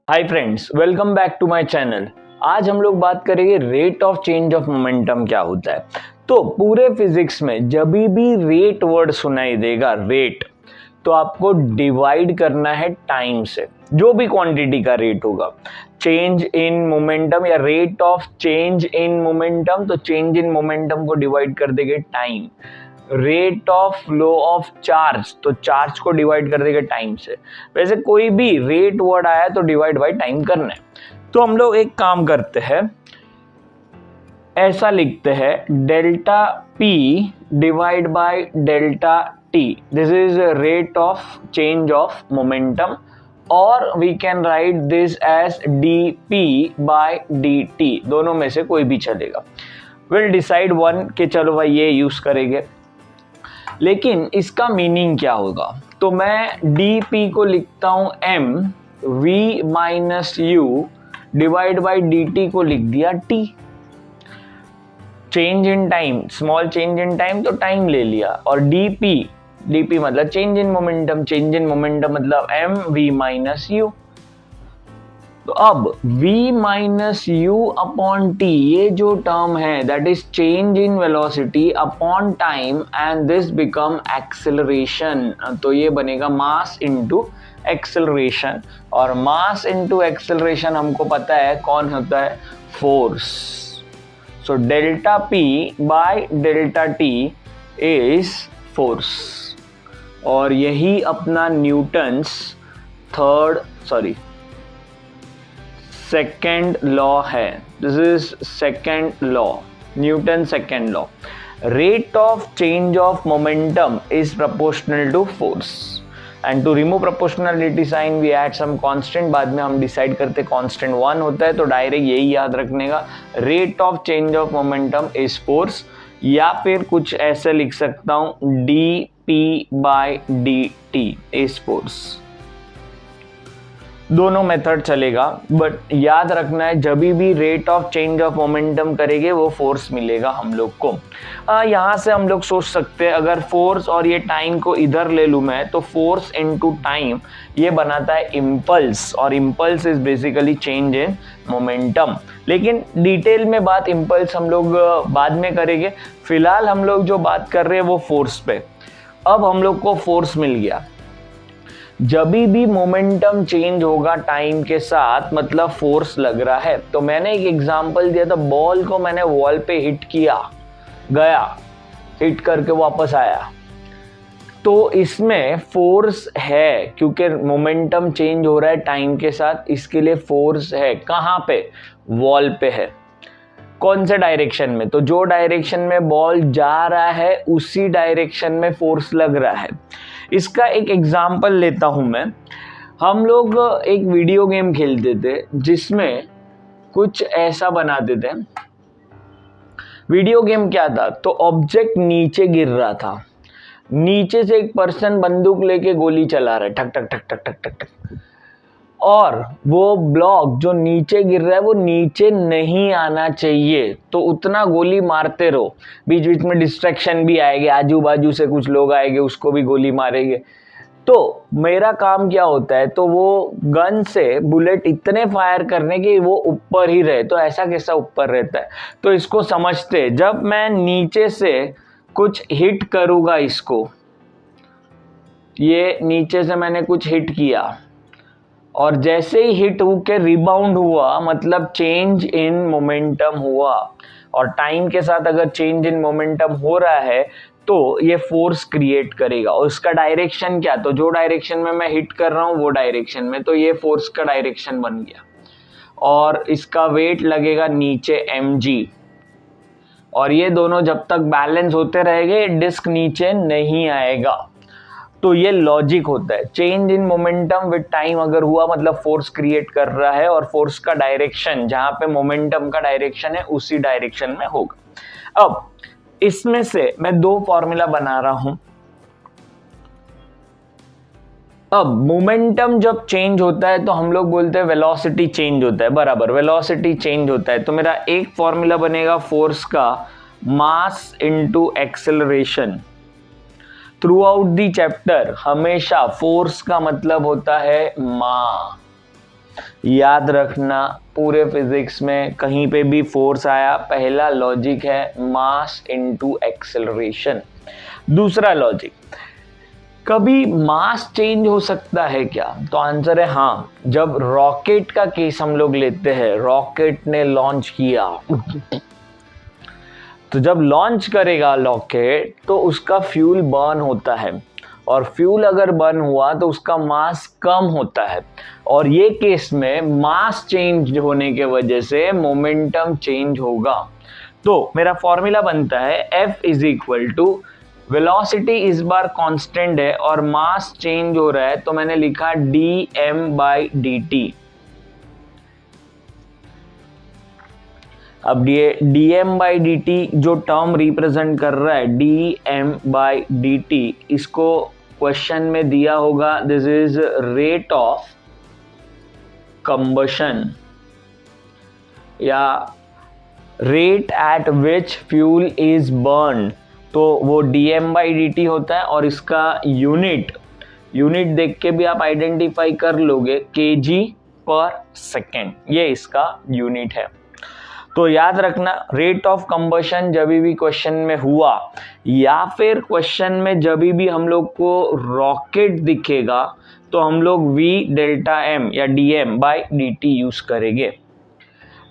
Hi friends, welcome back to my channel. आज हम लोग बात करेंगे rate of change of momentum क्या होता है। तो पूरे फिजिक्स में जब भी रेट वर्ड सुनाई देगा रेट, तो आपको डिवाइड करना है टाइम से। जो भी क्वांटिटी का रेट होगा, चेंज इन मोमेंटम या rate of change in momentum, तो चेंज इन मोमेंटम को डिवाइड कर देंगे time. Rate of flow of charge, तो चार्ज को डिवाइड कर देंगे टाइम से। वैसे कोई भी रेट वर्ड आया तो डिवाइड बाय टाइम करना है। तो हम लोग एक काम करते हैं, ऐसा लिखते हैं delta P divide by delta T. This is rate of change of momentum, और we can write this as D P by D T. दोनों में से कोई भी चलेगा। विल डिसाइड वन कि चलो भाई ये यूज करेंगे, लेकिन इसका मीनिंग क्या होगा। तो मैं डी पी को लिखता हूं m v minus u divide by d t को लिख दिया t. Change in time, small change in time, तो टाइम ले लिया। और डी पी मतलब change in momentum, change in momentum मतलब एम वी माइनस यू। तो अब v minus u upon t, ये जो टर्म है that is change in velocity upon time and this become acceleration. तो ये बनेगा मास इनटू एक्सेलरेशन, और मास इनटू एक्सेलरेशन हमको पता है कौन होता है, force. So delta p by delta t is force, और यही अपना न्यूटन्स सेकेंड लॉ है। This is second law, Newton second law. Rate of change of momentum is proportional to force, and to remove proportionality sign we add some constant. बाद में हम decide करते constant 1 होता है, तो डायरेक्ट यही याद रखने का, rate of change of momentum is force. या फिर कुछ ऐसे लिख सकता हूं, d P by D t is force. दोनों मेथड चलेगा, बट याद रखना है जब भी rate of change of momentum करेंगे वो फोर्स मिलेगा हम लोग को। यहाँ से हम लोग सोच सकते हैं, अगर फोर्स और ये टाइम को इधर ले लूँ मैं, तो फोर्स इनटू टाइम ये बनाता है इम्पल्स, और impulse is basically change in momentum. लेकिन डिटेल में बात इम्पल्स हम लोग बाद में करेंगे। फिलहाल हम लोग जो बात कर रहे हैं वो फोर्स पे। अब हम लोग को फोर्स मिल गया। जब भी मोमेंटम चेंज होगा टाइम के साथ, मतलब फोर्स लग रहा है। तो मैंने एक एग्जांपल दिया था, बॉल को मैंने वॉल पे हिट किया, गया, हिट करके वापस आया, तो इसमें फोर्स है, क्योंकि मोमेंटम चेंज हो रहा है टाइम के साथ, इसके लिए फोर्स है। कहाँ पे? वॉल पे है। कौन से डायरेक्शन में? तो जो डायरेक्शन में बॉल जा रहा है उसी डायरेक्शन में फोर्स लग रहा है। इसका एक एग्जांपल लेता हूं मैं। हम लोग एक वीडियो गेम खेलते थे जिसमें कुछ ऐसा बनाते थे। वीडियो गेम क्या था? तो ऑब्जेक्ट नीचे गिर रहा था, नीचे से एक पर्सन बंदूक लेके गोली चला रहा है, ठक ठक ठक ठक ठक ठक ठक, और वो ब्लॉक जो नीचे गिर रहा है वो नीचे नहीं आना चाहिए, तो उतना गोली मारते रहो। बीच बीच में डिस्ट्रैक्शन भी आएंगे, आजू बाजू से कुछ लोग आएंगे, उसको भी गोली मारेंगे। तो मेरा काम क्या होता है, तो वो गन से बुलेट इतने फायर करने कि वो ऊपर ही रहे। तो ऐसा कैसा ऊपर रहता है, तो इसको समझते, जब मैं नीचे से कुछ हिट करूंगा, इसको ये नीचे से मैंने कुछ हिट किया, और जैसे ही हिट होके रिबाउंड हुआ, मतलब चेंज इन मोमेंटम हुआ। और टाइम के साथ अगर चेंज इन मोमेंटम हो रहा है तो ये फोर्स क्रिएट करेगा। और उसका डायरेक्शन क्या? तो जो डायरेक्शन में मैं हिट कर रहा हूँ वो डायरेक्शन में, तो ये फोर्स का डायरेक्शन बन गया। और इसका वेट लगेगा नीचे mg, और ये दोनों जब तक बैलेंस होते रहेंगे डिस्क नीचे नहीं आएगा। तो ये लॉजिक होता है। Change in momentum with time अगर हुआ, मतलब फोर्स क्रिएट कर रहा है, और फोर्स का डायरेक्शन जहां पे मोमेंटम का डायरेक्शन है उसी डायरेक्शन में होगा। अब इसमें से मैं दो फॉर्मूला बना रहा हूं। अब मोमेंटम जब चेंज होता है तो हम लोग बोलते हैं वेलोसिटी चेंज होता है, बराबर, वेलोसिटी चेंज होता है। तो मेरा एक फॉर्मूला बनेगा फोर्स का, मास into acceleration. Through out the chapter हमेशा फोर्स का मतलब होता है मास, याद रखना पूरे फिजिक्स में कहीं पे भी फोर्स आया, पहला लॉजिक है मास इनटू एक्सेलरेशन। दूसरा लॉजिक, कभी मास चेंज हो सकता है क्या? तो आंसर है हाँ। जब रॉकेट का केस हम लोग लेते हैं, रॉकेट ने लॉन्च किया, तो जब लॉन्च करेगा रॉकेट तो उसका फ्यूल बर्न होता है, और फ्यूल अगर बर्न हुआ तो उसका मास कम होता है, और ये केस में मास चेंज होने के वजह से मोमेंटम चेंज होगा। तो मेरा फॉर्मूला बनता है F is equal to, velocity इस बार कांस्टेंट है और मास चेंज हो रहा है, तो मैंने लिखा dm/dt। अब ये dm/dt जो टर्म रिप्रेजेंट कर रहा है dm/dt, इसको क्वेश्चन में दिया होगा this is rate of combustion या rate at which fuel is burn, तो वो dm/dt होता है, और इसका यूनिट देख के भी आप आइडेंटिफाई कर लोगे kg/सेकेंड, ये इसका यूनिट है। तो याद रखना, रेट ऑफ कंबशन जब भी क्वेश्चन में हुआ या फिर क्वेश्चन में जब भी हम लोग को रॉकेट दिखेगा तो हम लोग v डेल्टा m या dm/dt यूज करेंगे।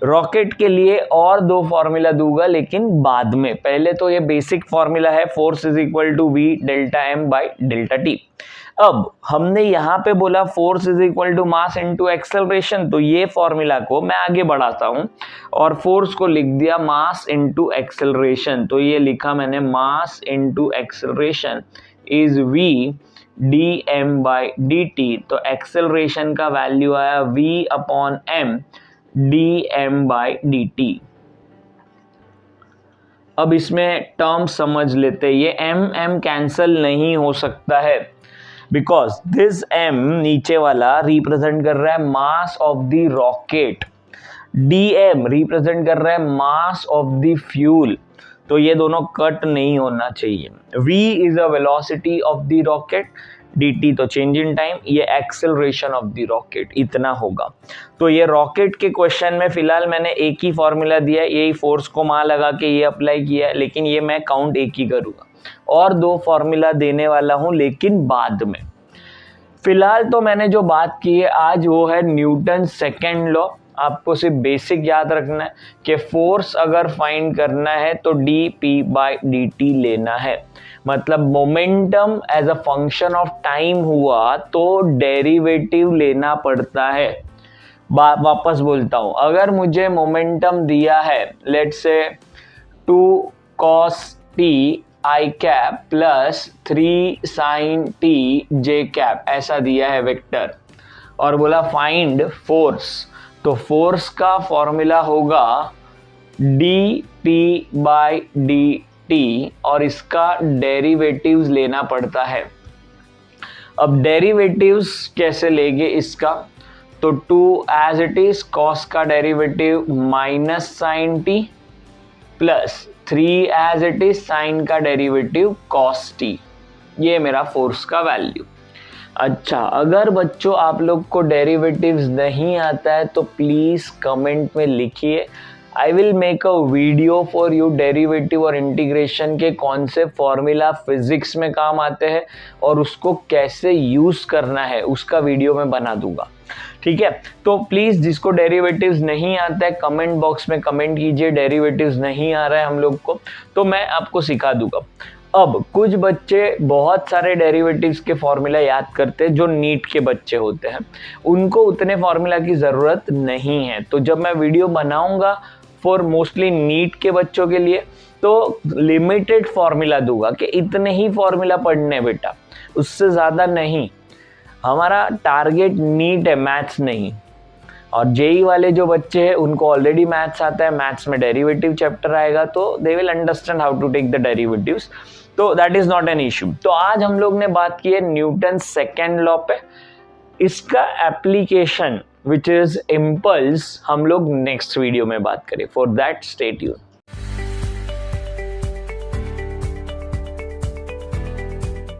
रॉकेट के लिए और दो फॉर्मूला दूंगा लेकिन बाद में, पहले तो ये बेसिक फॉर्मूला है force is equal to v delta m/डेल्टा t। अब हमने यहाँ पे बोला force is equal to mass into acceleration, तो ये फॉर्मूला को मैं आगे बढ़ाता हूँ और फोर्स को लिख दिया मास इनटू एक्सेलरेशन। तो ये लिखा मैंने मास into acceleration is v dm/dt, तो एक्सेलरेशन का वैल्यू आया v/m dm/dt। अब इसमें टर्म समझ लेते, ये m कैंसल नहीं हो सकता है बिकॉज दिस m नीचे वाला रिप्रेजेंट कर रहा है mass of the rocket, dm represent कर रहा है मास ऑफ द फ्यूल, तो ये दोनों कट नहीं होना चाहिए। v is a velocity of the rocket, dt तो चेंज इन टाइम, ये एक्सेलरेशन ऑफ द रॉकेट, इतना होगा। तो ये रॉकेट के क्वेश्चन में फिलहाल मैंने एक ही फॉर्मूला दिया है, यही फोर्स को वहां लगा के ये अप्लाई किया है, लेकिन ये मैं काउंट एक ही करूंगा, और दो फॉर्मूला देने वाला हूं लेकिन बाद में। फिलहाल तो मैंने जो बात की है आज वो है न्यूटन सेकेंड लॉ। आपको सिर्फ बेसिक याद रखना है कि फोर्स अगर फाइंड करना है तो dp/dt लेना है, मतलब momentum as a function of time हुआ तो डेरिवेटिव लेना पड़ता है। वापस बोलता हूं, अगर मुझे मोमेंटम दिया है let's say 2 cos t i cap plus 3 sin t j cap, ऐसा दिया है वेक्टर, और बोला फाइंड फोर्स, तो फोर्स का फॉर्मूला होगा dp/dt और इसका डेरिवेटिव्स लेना पड़ता है। अब डेरिवेटिव्स कैसे लेंगे इसका, तो 2 एज इट इज cos का derivative minus sin t plus 3 as it is sin का डेरिवेटिव cos t, ये मेरा फोर्स का वैल्यू। अच्छा, अगर बच्चों आप लोग को डेरिवेटिव्स नहीं आता है तो प्लीज कमेंट में लिखिए, I will make a video for you. Derivative और इंटीग्रेशन के कौन से फॉर्मूला फिजिक्स में काम आते हैं और उसको कैसे यूज करना है उसका वीडियो मैं बना दूंगा, ठीक है। तो प्लीज जिसको डेरिवेटिव्स नहीं आता है कमेंट बॉक्स में कमेंट कीजिए, डेरिवेटिव्स नहीं आ रहा है हम लोग को, तो मैं आपको सिखा दूंगा। अब कुछ बच्चे बहुत सारे डेरिवेटिव्स के फॉर्मूला याद करते हैं, जो नीट के बच्चे होते हैं, उनको उतने फॉर्मूला की ज़रूरत नहीं है। तो जब मैं वीडियो बनाऊंगा फॉर मोस्टली नीट के बच्चों के लिए तो लिमिटेड फॉर्मूला दूंगा कि इतने ही फॉर्मूला पढ़ने बेटा, उससे ज़्यादा नहीं। हमारा टारगेट नीट है, मैथ्स नहीं। और जेई वाले जो बच्चे हैं उनको ऑलरेडी मैथ्स आता है, मैथ्स में डेरिवेटिव चैप्टर आएगा तो they will understand how to take the derivatives, तो that is not an issue. तो आज हम लोग ने बात की है न्यूटन सेकेंड लॉ पे, इसका एप्लीकेशन विच इज इम्पल्स हम लोग नेक्स्ट वीडियो में बात करें। For that stay tuned.